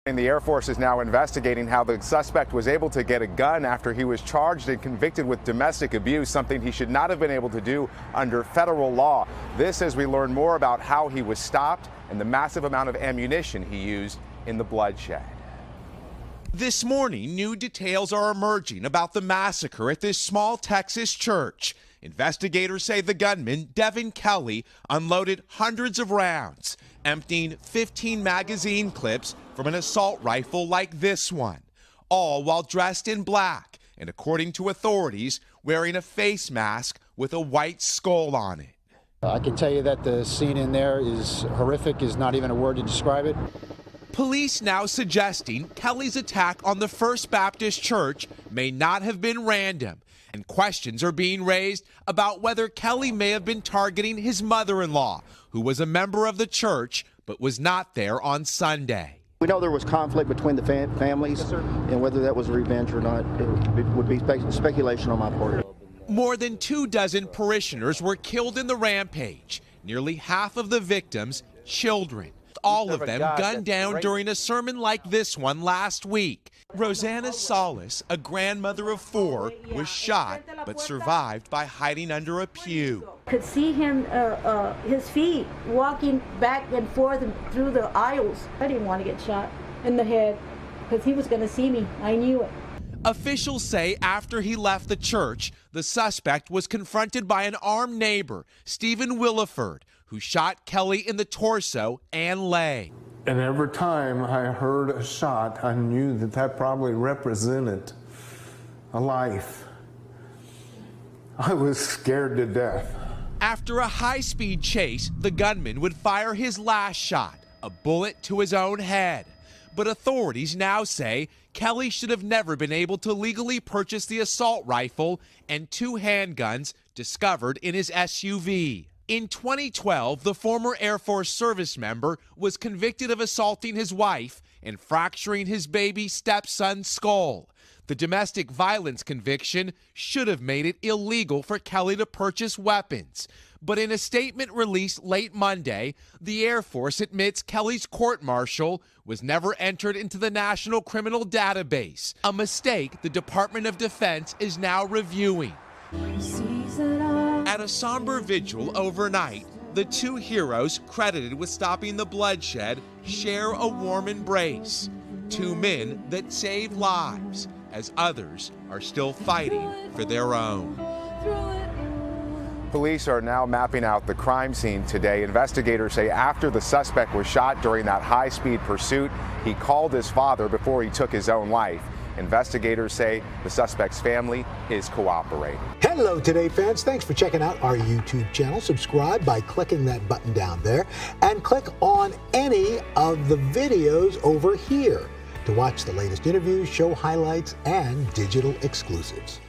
And the Air Force is now investigating how the suspect was able to get a gun after he was charged and convicted with domestic abuse, something he should not have been able to do under federal law. This as we learn more about how he was stopped and the massive amount of ammunition he used in the bloodshed. This morning, new details are emerging about the massacre at this small Texas church. Investigators say the gunman, Devin Kelley, unloaded hundreds of rounds, emptying 15 magazine clips from an assault rifle like this one, all while dressed in black and, according to authorities, wearing a face mask with a white skull on it. I can tell you that the scene in there is horrific, is not even a word to describe it. Police now suggesting Kelley's attack on the First Baptist Church may not have been random, and questions are being raised about whether Kelley may have been targeting his mother-in-law, who was a member of the church but was not there on Sunday. We know there was conflict between the families, and whether that was revenge or not, it would be speculation on my part. More than 24 parishioners were killed in the rampage, nearly half of the victims children. All of them gunned down during a sermon like this one last week. Rosanna Solis, a grandmother of 4, was shot but survived by hiding under a pew. Could see him, his feet walking back and forth through the aisles. I didn't want to get shot in the head because he was going to see me. I knew it. Officials say after he left the church, the suspect was confronted by an armed neighbor, Stephen Williford, who shot Kelley in the torso and leg. And every time I heard a shot, I knew that that probably represented a life. I was scared to death. After a high-speed chase, the gunman would fire his last shot, a bullet to his own head. But authorities now say Kelley should have never been able to legally purchase the assault rifle and 2 handguns discovered in his SUV. In 2012, the former Air Force service member was convicted of assaulting his wife and fracturing his baby stepson's skull. The domestic violence conviction should have made it illegal for Kelley to purchase weapons. But in a statement released late Monday, the Air Force admits Kelley's court-martial was never entered into the National Criminal Database, a mistake the Department of Defense is now reviewing. At a somber vigil overnight, the 2 heroes credited with stopping the bloodshed share a warm embrace. 2 men that saved lives, as others are still fighting for their own. Police are now mapping out the crime scene today. Investigators say after the suspect was shot during that high-speed pursuit, he called his father before he took his own life. Investigators say the suspect's family is cooperating. Hello, Today fans. Thanks for checking out our YouTube channel. Subscribe by clicking that button down there and click on any of the videos over here to watch the latest interviews, show highlights, and digital exclusives.